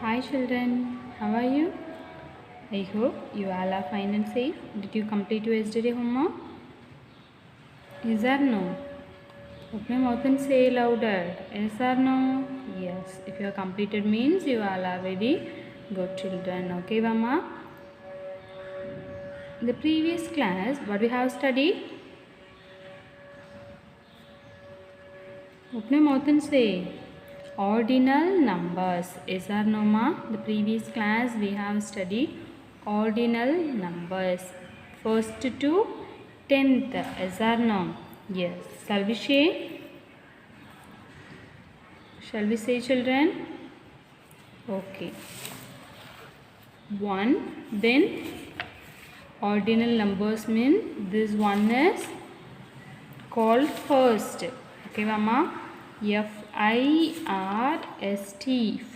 Hi children, how are you? I hope you all are fine and safe. Did you complete your yesterday homework? Yes or no? Open your mouth and say louder. Yes or no? Yes. If you have completed means you all are very good children. Okay, Mama? In the previous class, what we have studied? Open your mouth and say ordinal numbers. Yes or no, Ma? The previous class we have studied ordinal numbers. First to 10th. Yes or no? Yes. Shall we say? Shall we say, children? Okay. 1. Then ordinal numbers mean this one is called first. Okay, Mama? F-I-R-S-T,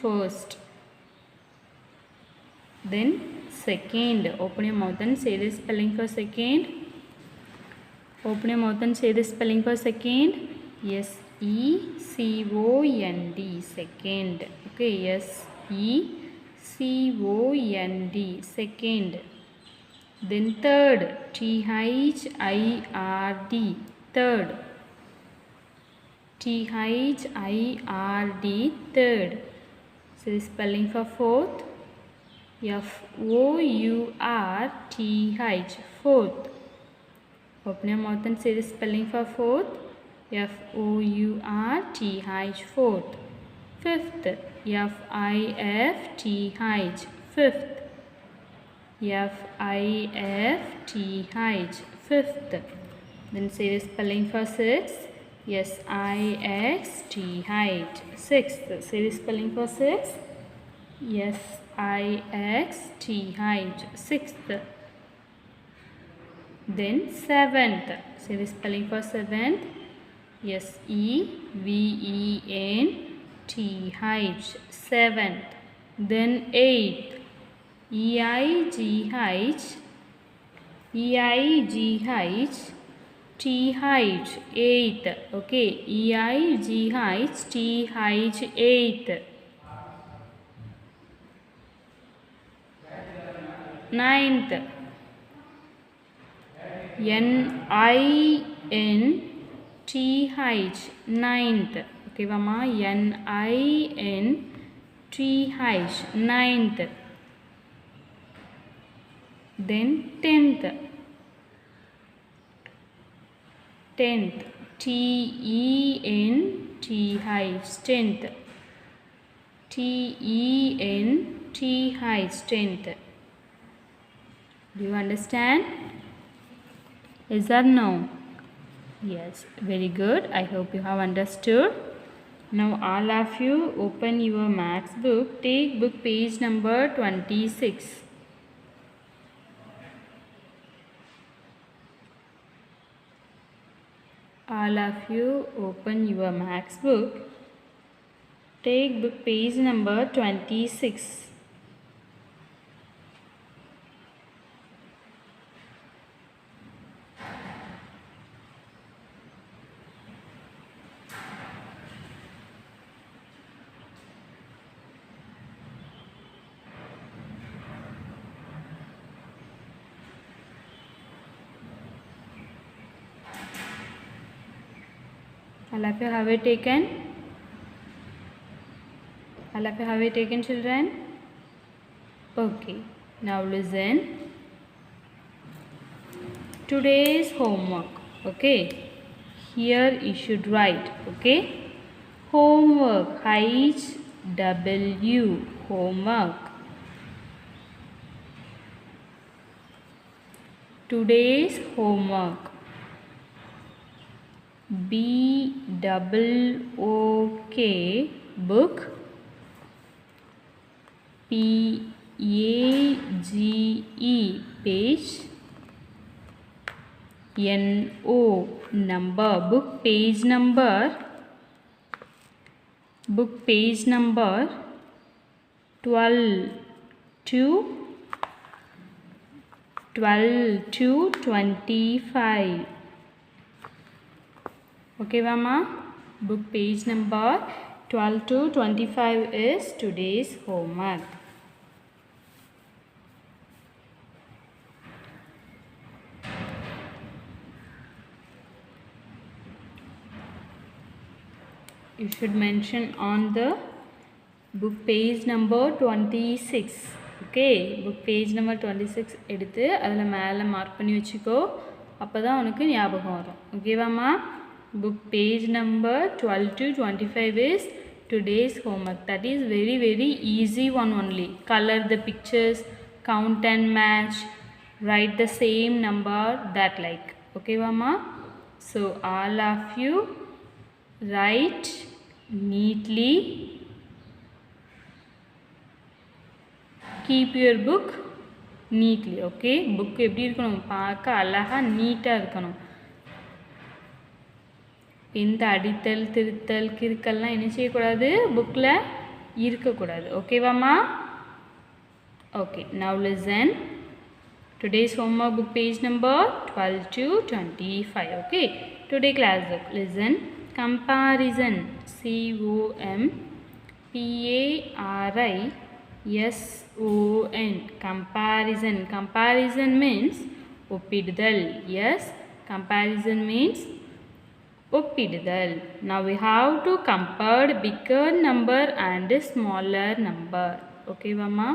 first. Then second. Open your mouth and say the spelling for second. Open your mouth and say the spelling for second. S-E-C-O-N-D, second. Okay, S-E-C-O-N-D, second. Then third. T-H-I-R-D, third. T-H-I-R-D, third. So the spelling for fourth. F-O-U-R-T-H, fourth. Open your mouth and say the spelling for fourth. F-O-U-R-T-H, fourth. Fifth. F-I-F-T-H, fifth. F-I-F-T-H, fifth. Then say the spelling for sixth. S-I-X-T-H, sixth. Say the spelling for sixth. S-I-X-T-H, sixth. Then seventh. Say the spelling for seventh. S-E-V-E-N-T-H, seventh. Then eighth. E-I-G-H-T-H, eighth. Okay, E-I-G-H-T-H, eighth. Ninth. N-I-N-T-H, ninth. Okay, Mama, N-I-N-T-H, ninth. Then tenth. Tenth. T-E-N-T-H, tenth. T-E-N-T-H, tenth. Do you understand? Yes or no? Yes, very good. I hope you have understood. Now all of you open your maths book. Take book page number 26. All of you open your maths book. Take book page number 26. All of you have it taken? All of you have it taken, children? Okay. Now listen. Today's homework. Okay. Here you should write. Okay. Homework. H-W. Homework. Today's homework. B-double-O-K, book. P-A-G-E, page. N-O, number, book page number. Book page number 12 to 25. Okay, Mama? Book page number 12 to 25 is today's homework. You should mention on the book page number 26. Okay, book page number 26 எடுத்து அதில் மேலே mark பண்ணி வச்சுக்கோ. அப்போ தான் உனக்கு ஞாபகம் வரும். ஓகேவாம்மா? book page number 12 to 25 is today's homework. That is very easy one only. Color the pictures, count and match, write the same number, that like. Okay-vamma? So all of you write neatly. Keep your book neatly. Okay, book எப்படி இருக்கணும்? பார்க்க அழகா நீட்டா இருக்கணும். எந்த அடித்தல் திருத்தல் கிறுக்கல்லாம் என்ன செய்யக்கூடாது? புக்கில் இருக்கக்கூடாது. ஓகேவாம்மா? Okay, now listen. Today's homework book page number 12 to 25. Okay, today class book. Listen. Comparison. COMPARISON. Comparison. Comparison means ஒப்பிடுதல். Yes, comparison means ஒப்பிடுதல். Now we have to compare bigger number and smaller number. Okay, Vamma?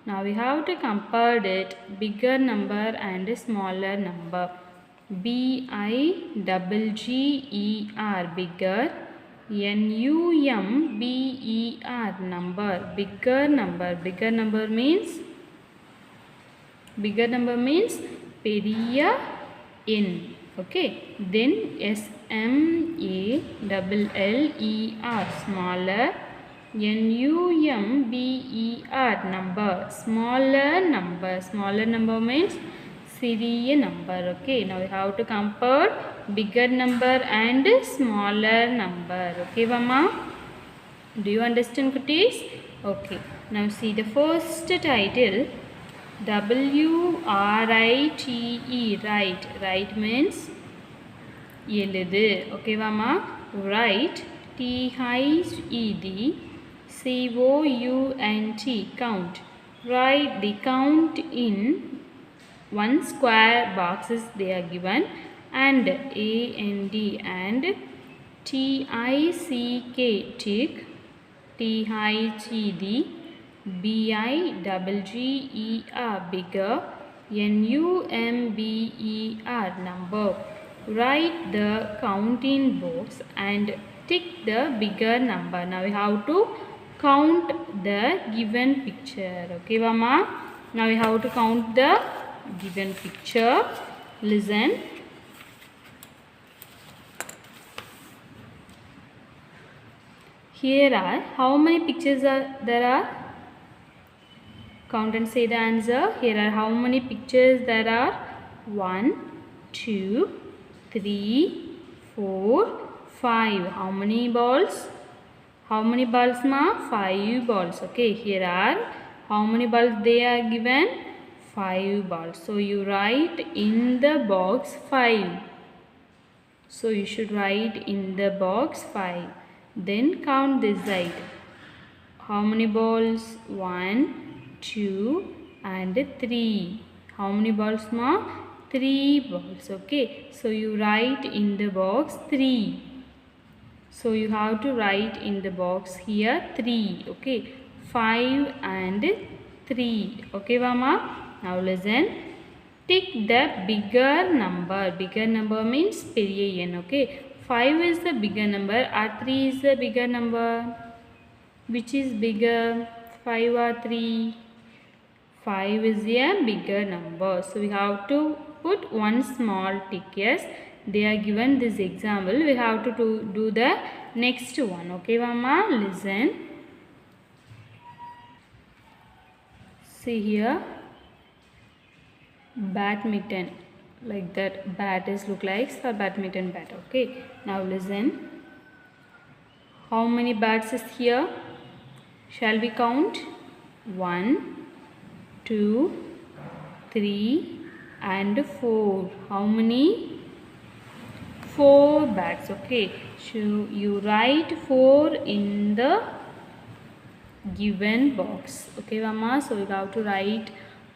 Now we have to compare it bigger number and smaller number. BIGGER, bigger. NUMBER, number. Bigger number. Bigger number means பெரிய எண். Okay, then SMALLER, smaller. NUMBER, number. Smaller number. Smaller number means சிறிய number. Okay, now we have to compare bigger number and smaller number. Okay, Vamma? Do you understand, kutties? Okay, now see the first title. WRITE, write. Write means எழுது. Okay, Vamma? Write. THED, COUNT, count. Write the count in one square boxes they are given, and AND and TICK, tick. THED, BIGGER, bigger. NUMBER, number. Write the counting box and tick the bigger number. Now we have to count the given picture. Okay, Vamma? Now we have to count the given picture. Listen. Here are how many pictures there are? Count and say the answer. Here are how many pictures there are? 1, 2, 3, 4, 5. How many balls? How many balls, ma? 5 balls. Okay, here are how many balls they are given? 5 balls. So you write in the box 5. So you should write in the box 5. Then count this side. How many balls? 1, 2 and 3. How many balls, ma? 3 balls. Okay, so you write in the box 3. So you have to write in the box here 3. Okay, 5 and 3. Okay, Vamma? Now listen. Tick the bigger number. Bigger number means பெரிய எண். Okay, 5 is the bigger number or 3 is the bigger number? Which is bigger? 5 or 3? 5 is a bigger number. So we have to put one small tick. Yes, they are given this example. We have to do the next one. Okay, Vamma? Listen. See here. Badminton, like that. Bat is look like for badminton bat. Okay, now listen. How many bats is here? Shall we count? 1, 2, 3 and 4. How many? 4 bags. Okay, so you write 4 in the given box. Okay, Mama, so you have to write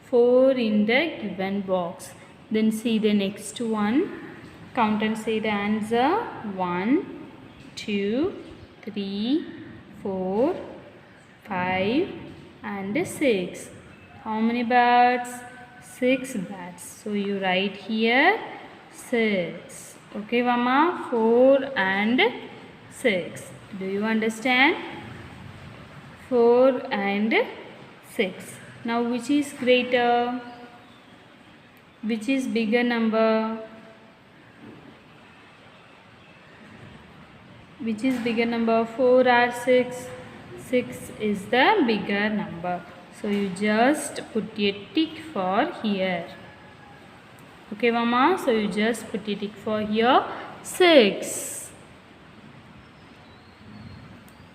4 in the given box. Then see the next one. Count and say the answer. 1, 2, 3, 4, 5 and 6. How many bats? 6 bats. So you write here 6. Okay, Mama, 4 and 6. Do you understand? 4 and 6. Now which is greater? Which is bigger number? Which is bigger number, 4 or 6? 6 is the bigger number. So you just put a tick for here. Okay, Mama, so you just put a tick for here 6.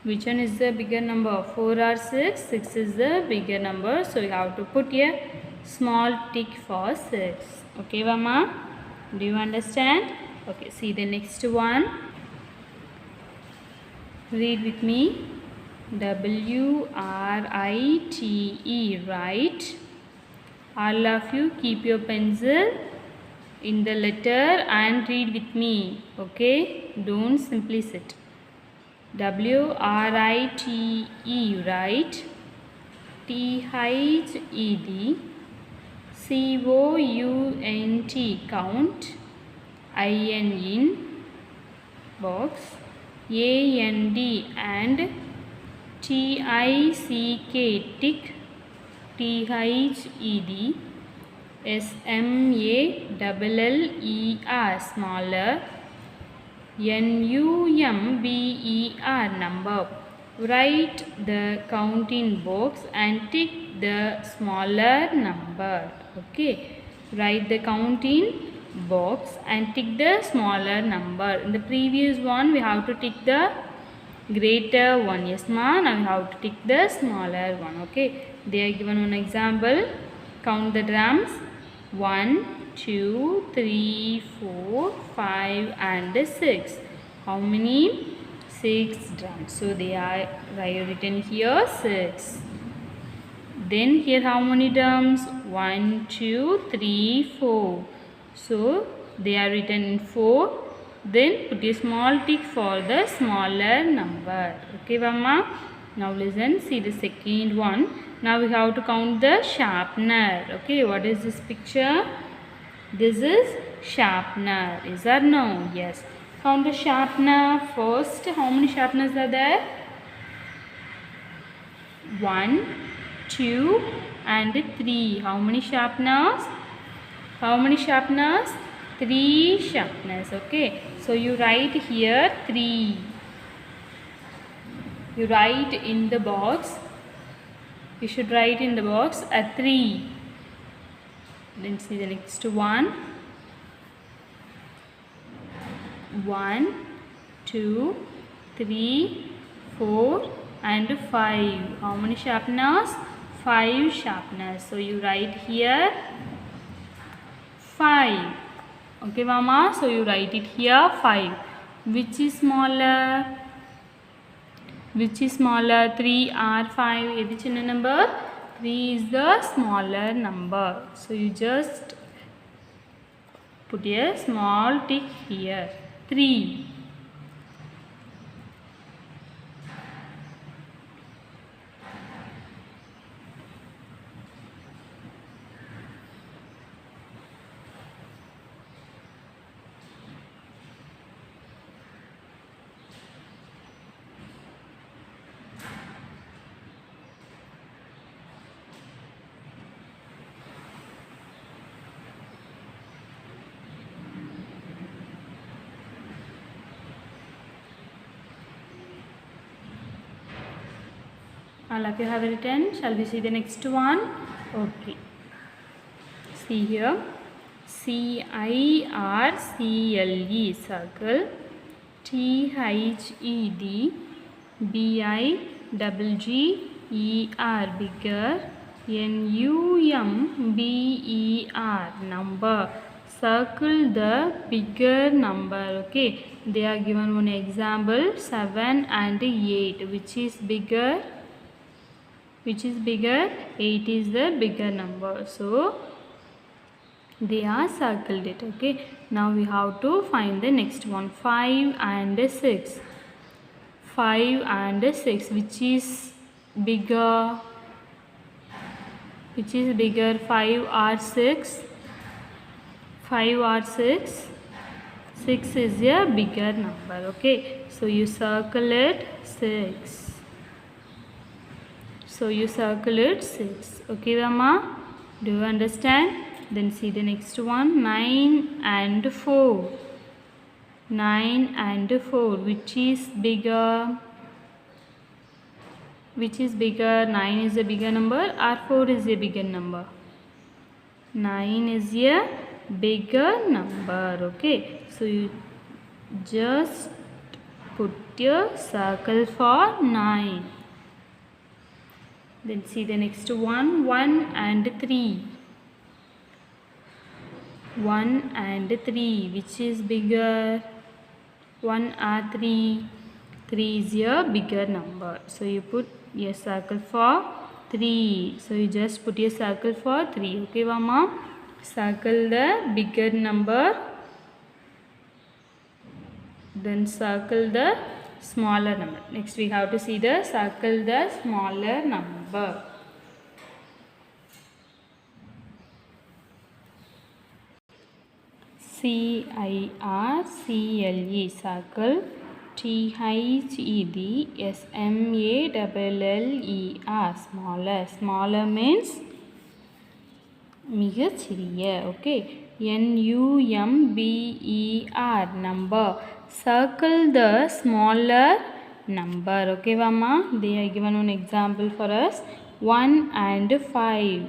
Which one is the bigger number, 4 or 6? 6 is the bigger number. So you have to put a small tick for 6. Okay, Mama, do you understand? Okay, see the next one. Read with me. W-R-I-T-E, write. All of you keep your pencil in the letter and read with me. Okay, don't simply sit. W-R-I-T-E, write. T-H-E-D, C-O-U-N-T, count. I-N in box. A-N-D and T-I-C-K, tick. T-H-E-D, S-M-A-L-L-E-R, smaller. N-U-M-B-E-R, number. Write the count in box and tick the smaller number. Okay, write the count in box and tick the smaller number. In the previous one we have to tick the greater one. Yes, ma. Now we have to tick the smaller one. Okay, they are given one example. Count the drums. 1, 2, 3, 4, 5 and 6. How many? 6 drums. So they are written here 6. Then here how many drums? 1, 2, 3, 4. So they are written in 4. Then put a small tick for the smaller number. Okay, Mama. Now listen. See the second one. Now we have to count the sharpener. Okay, what is this picture? This is sharpener. Is or no? Yes. Count the sharpener first. How many sharpeners are there? 1, 2 and 3. How many sharpeners? How many sharpeners? 3 sharpeners. Okay. So you write here 3. You write in the box. You should write in the box a 3. Then see the next one. 1, 2, 3, 4 and 5. How many sharpeners? 5 sharpeners. So you write here 5. Okay, Mama. So you write it here 5. Which is smaller? Which is smaller? 3 or 5? Edi chinna number? 3 is the smaller number. So you just put a small tick here. 3. All of you have written. Shall we see the next one? Okay. See here. C-I-R-C-L-E, circle. T-H-E-D, B-I-G-G-E-R, bigger. N-U-M-B-E-R, number. circle the bigger number. Okay, they are given one example 7 and 8. Which is bigger? 8 is the bigger number, so they are circled it. Okay, now we have to find the next one, 5 and 6. 5 and 6, which is bigger? 5 or 6? 5 or 6? 6 is a bigger number. Okay, so you circle it 6. Okay, Rama, do you understand? Then see the next one, 9 and 4. 9 and 4, which is bigger? 9 is a bigger number or 4 is a bigger number? 9 is a bigger number. Okay, so you just put your circle for 9. Then see the next one, 1 and 3. 1 and 3, which is bigger? 1 or 3? 3 is a bigger number, so you put your circle for 3. So you just put your circle for 3. Okay, Mama, circle the bigger number, then circle the smaller number. Next we have to see the circle the smaller number. CIRCLE, circle. THEDSMALLER, smaller means மிகச்சிறிய. Okay, NUMBER, number. Circle the smaller number. Okay, Mama, they are given one example for us, 1 and 5.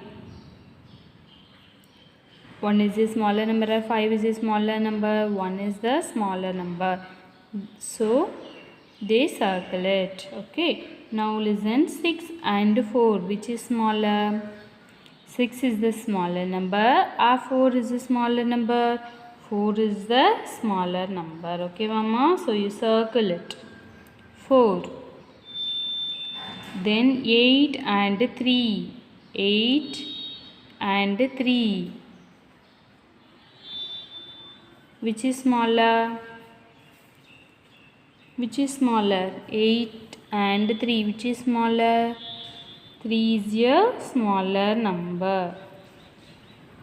1 is a smaller number or 5 is a smaller number? 1 is the smaller number, so they circle it. Okay, now listen, 6 and 4, which is smaller? 6 is the smaller number or 4 is the smaller number? 4 is the smaller number. Okay, Mama, so you circle it 4. Then 8 and 3. 8 and 3, which is smaller? 8 and 3, which is smaller? 3 is a smaller number.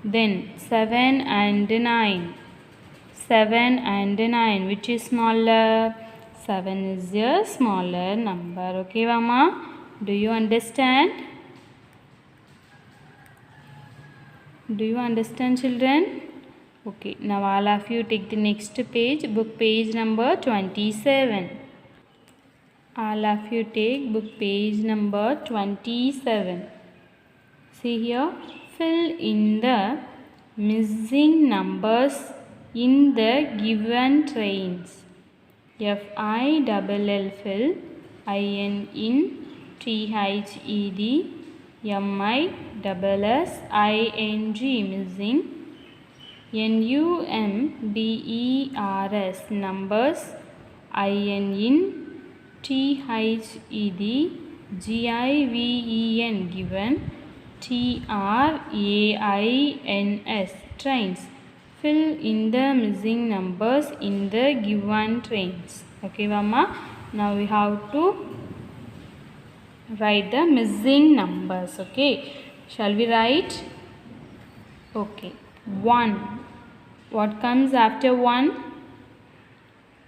Then 7 and 9. 7 and 9, which is smaller? 7 is a smaller number. Okay, Mama, do you understand? Children? Okay, now all of you take the next page, book page number 27. All of you take book page number 27. See here, fill in the missing numbers in the given trains. FILL, fill. IN, THED, MISSING, missing. NUMBERS, numbers. IN, THED, GIVEN, given. TRAINS, trains. Fill in the missing numbers in the given trains. Okay, Mama, now we have to write the missing numbers. Okay, shall we write? Okay, 1. What comes after 1?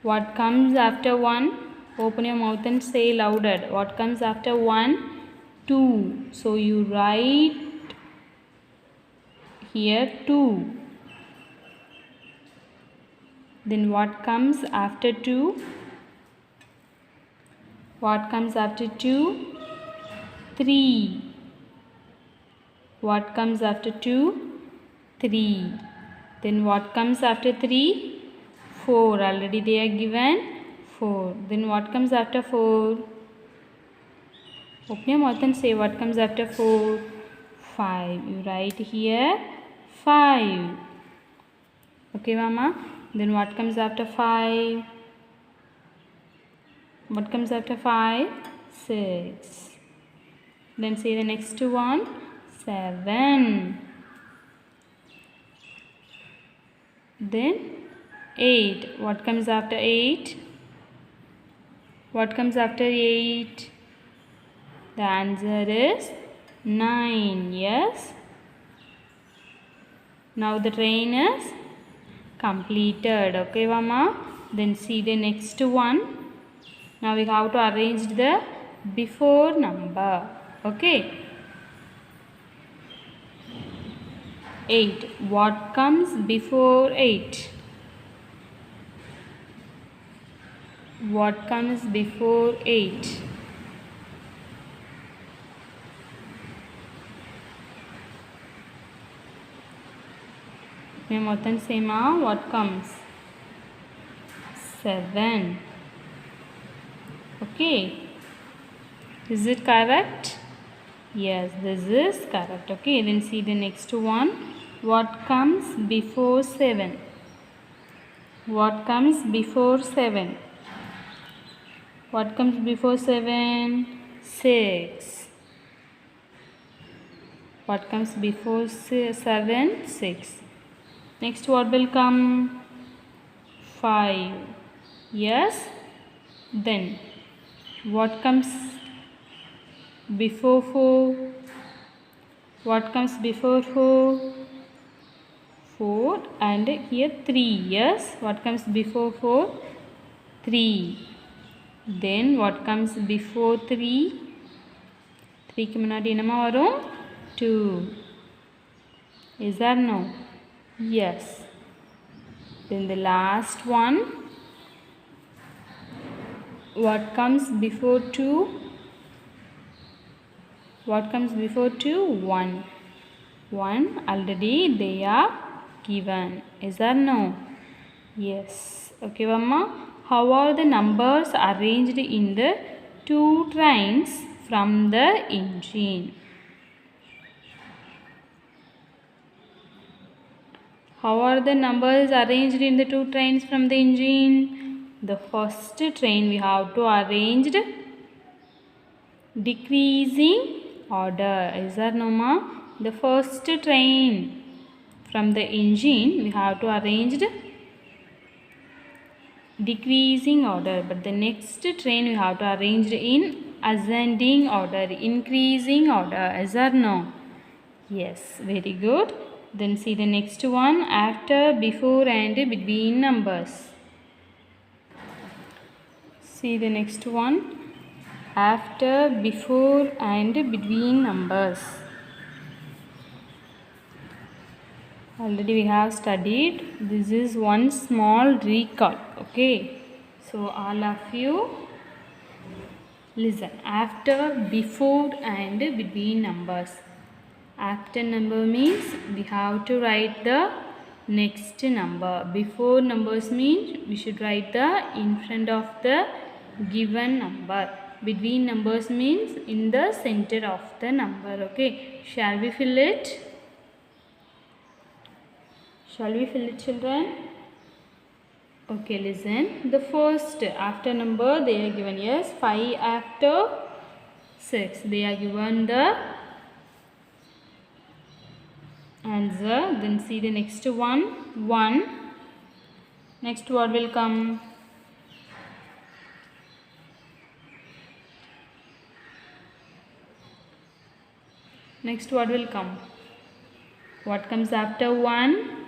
What comes after 1? Open your mouth and say louder. What comes after 1? 2. So you write here 2. Then what comes after 2? What comes after 2? 3. What comes after 2? 3. Then what comes after 3? 4. Already they are given 4. Then what comes after 4? Open your mouth and say what comes after 4? 5. You write here 5. Okay, Mama. Then what comes after 5? What comes after 5? 6. Then say the next one. 7. Then 8. What comes after 8? What comes after 8? The answer is 9. Yes. Now the train is completed. Okay, Mama. Then see the next one. Now we have to arrange the before number. Okay. 8. What comes before 8? What comes before 8? Memotan sema, what comes? 7. Okay. Is it correct? Yes, this is correct. Okay, then see the next one. What comes before 7? What comes before 7? What comes before 7? 6. What comes before 7? 6. Next, what will come? 5. Yes. Then, what comes before 4? What comes before 4? 4 and here 3. Yes. What comes before 4? 3. Then, what comes before 3? 3 க்கு முன்னாடி என்னமா வரும்? 2. Is that no? Yes. Then the last one. What comes before 2? What comes before 2? 1. 1 already they are given. Is that no? Yes. Okay, Mama. How are the numbers arranged in the 2 trains from the engine? How are the numbers arranged in the 2 trains from the engine? The first train we have to arrange decreasing order. Is that no, Ma? The first train from the engine we have to arrange decreasing order, but the next train we have to arrange in ascending order, increasing order. Is that no? Yes, very good. Then see the next one. After, before and between numbers. See the next one. After, before and between numbers. Already we have studied. This is one small recall. Okay. So all of you listen. After, before and between numbers. After number means we have to write the next number. Before numbers means we should write the in front of the given number. Between numbers means in the center of the number. Okay. Shall we fill it? Shall we fill it, children? Okay, listen. The first after number they are given. Yes, 5 after 6. They are given the answer. Then see the next one. 1. Next what will come? Next what will come? What comes after 1?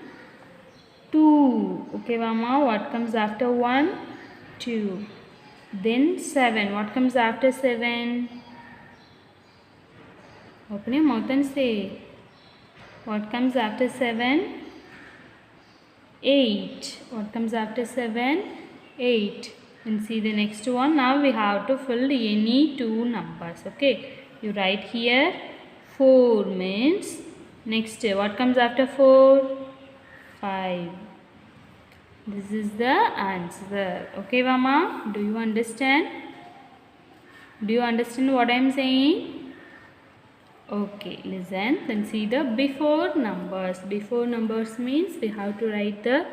2. Okay, Mama. What comes after 1? 2. Then 7. What comes after 7? Open your mouth and say. What comes after 7? 8. What comes after 7? 8. And see the next one. Now we have to fill any 2 numbers. Okay. You write here 4 means next. What comes after 4? 5. This is the answer. Okay, Mama. Do you understand? Do you understand what I am saying? Okay, listen. Then see the before numbers. Before numbers means we have to write the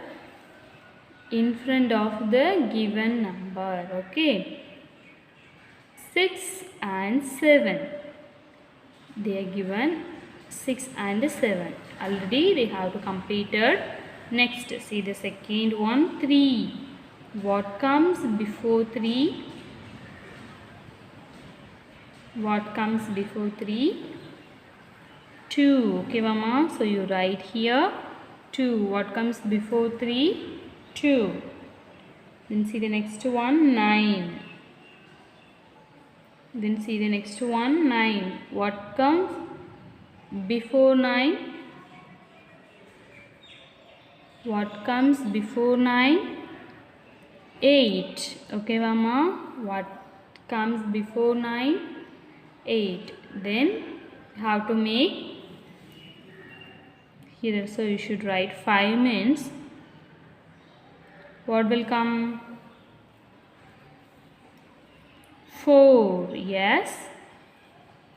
in front of the given number. Okay. 6 and 7. They are given 6 and 7. Already we have to complete it. Next, see the second one, 3. What comes before 3? What comes before 3? 2. Okay, Mama. So you write here 2. What comes before 3? 2. Then see the next one, 9. Then see the next one, 9. What comes before 9? What comes before 9? 8. Okay, Mama. What comes before 9? 8. Then you have to make here also you should write 5 means what will come? 4. Yes.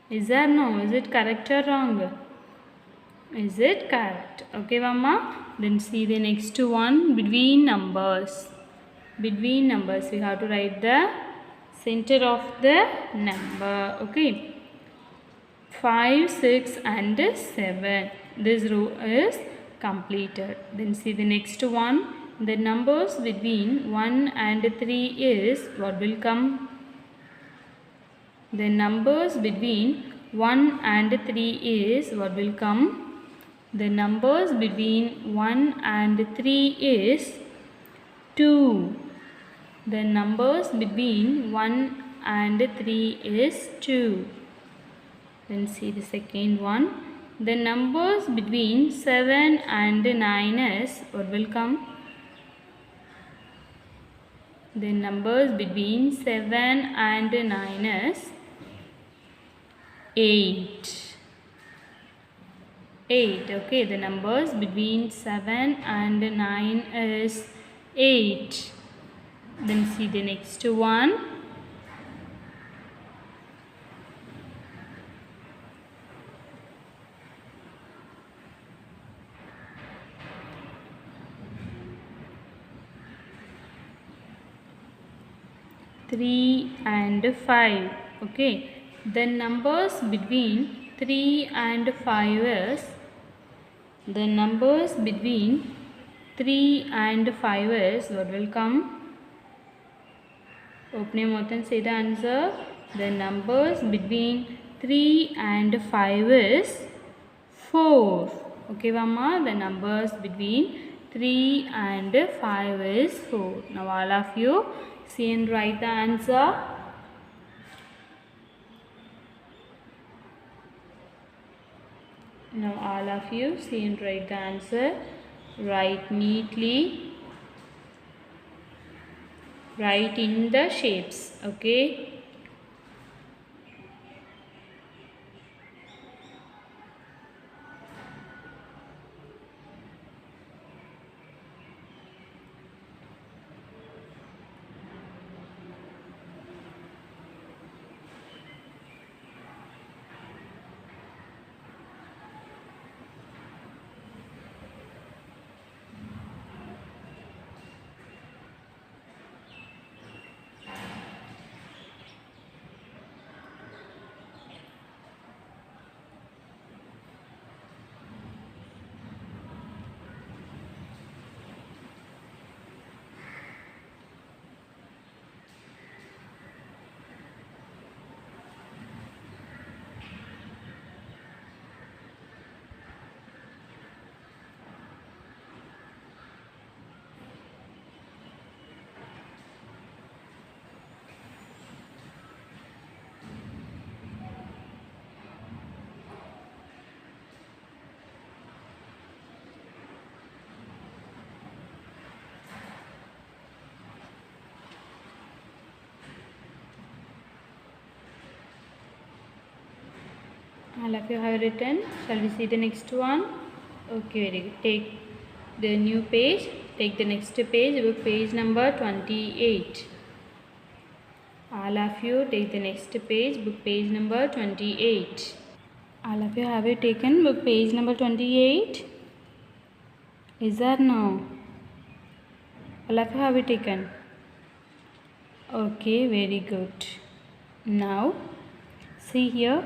Is that no? Is it correct or wrong? Is it correct? Okay, Mama. Then see the next one, between numbers. Between numbers we have to write the center of the number. Okay. 5, 6 and 7. This row is completed. Then see the next one. The numbers between 1 and 3 is what will come? The numbers between 1 and 3 is what will come? The numbers between 1 and 3 is 2. The numbers between 1 and 3 is 2. Then see the second one. The numbers between 7 and 9 is what will come? The numbers between 7 and 9 is 8. 8. Okay, the numbers between 7 and 9 is 8. Then see the next one. Three and 5. Okay, the numbers between 3 and 5 is the numbers between 3 and 5 is what will come? Open your mouth and say the answer. The numbers between 3 and 5 is 4. Okay, Mama. The numbers between 3 and 5 is 4. Now all of you see and write the answer. Now all of you see and write the answer. Write neatly. Write in the shapes. Okay. All of you have written. Shall we see the next one? Okay, very good. Take the new page. Take the next page. Book page number 28. All of you take the next page. Book page number 28. All of you have you taken book page number 28? Is there no? All of you have you taken? Okay, very good. Now see here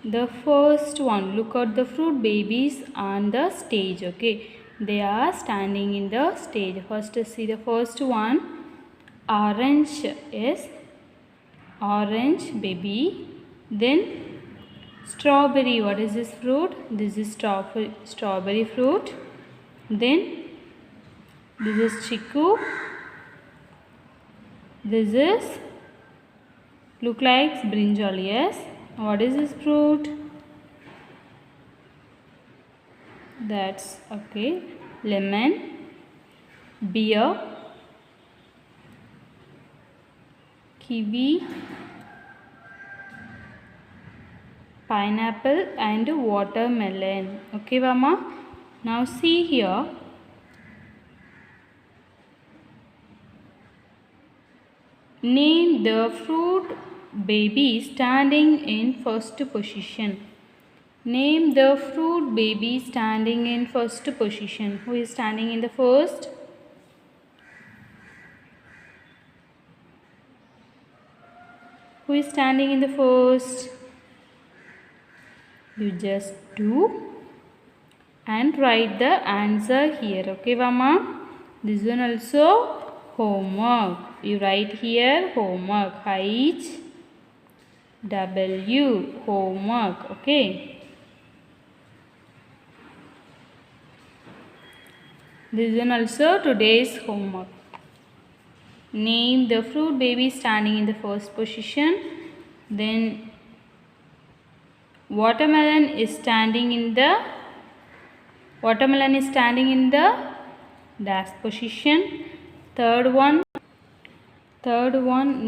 the first one. Look at the fruit babies on the stage. Okay, they are standing in the stage. First see the first one. Orange is orange baby. Then strawberry. What is this fruit? This is strawberry fruit. Then this is chiku. This is look like brinjal. Yes. What is this fruit? That's okay. Lemon, beer, kiwi, pineapple and watermelon. Okay, Mama. Now see here. Name the fruit baby standing in first position. Name the fruit baby standing in first position. Who is standing in the first? Who is standing in the first? You just do and write the answer here. Okay, Mama? This one also homework. You write here homework. H-W homework. Okay. This is also today's homework. Name the fruit baby standing in the first position. Then watermelon is standing in the dash position. Third one,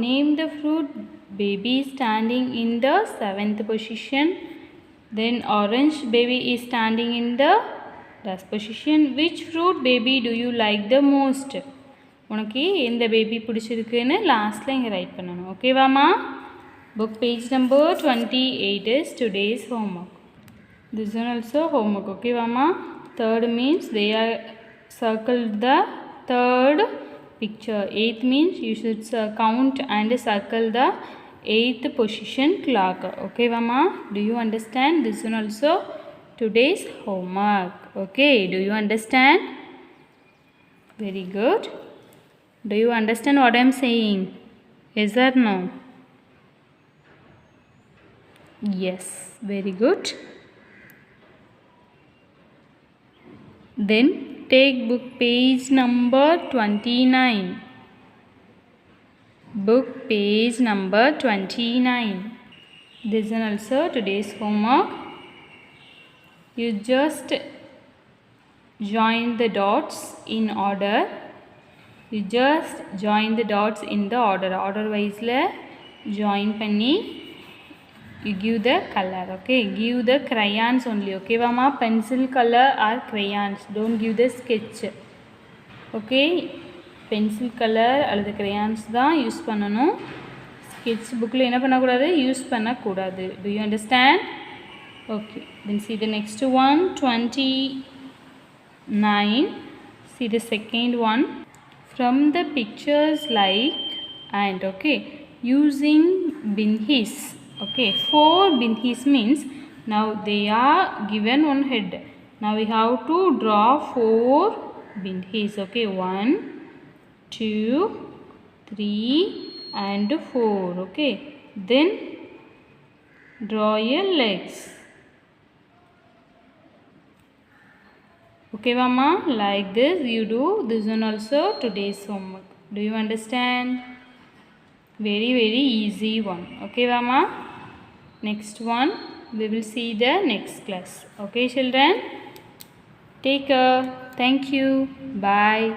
name the fruit baby standing in the 7th position. Then orange baby is standing in the dash position. Which fruit baby do you like the most? உனக்கு எந்த baby பிடிச்சிருக்குன்னு லாஸ்ட்டில் இங்கே write பண்ணணும். ஓகேவாம்மா? Book page number 28 is today's homework. This one also homework. ஓகேவாம்மா? Third means they are circled the third picture. Eighth means you should count and circle the 8th position clock. ஓகேவாம்மா? Do you understand? This one also today's homework. Okay, do you understand? Very good. Do you understand what I am saying? Yes or no? Yes, very good. Then take book page number 29. Book page number 29. This is also today's homework. You just join the dots in order. You just join the dots in the order wise la join panni you give the color. Okay, give the crayons only. Okay mama, pencil color or crayons, don't give the sketch. Okay, pencil color அல்லது crayons தான் use பண்ணணும். sketch bookல என்ன பண்ண கூடாது, use பண்ண கூடாது. Do you understand? Okay, then see the next one. 29. See the second one. From the pictures like and okay, using binhis. Okay, 4 binhis means now they are given one head. Now we have to draw 4 binhis. Okay, 1, 2, 3 and 4. Okay, then draw your legs. Okay mama, like this you do. This one also today's homework. Do you understand? Very easy one. Okay mama, next one we will see the next class. Okay children, take care. Thank you. Bye.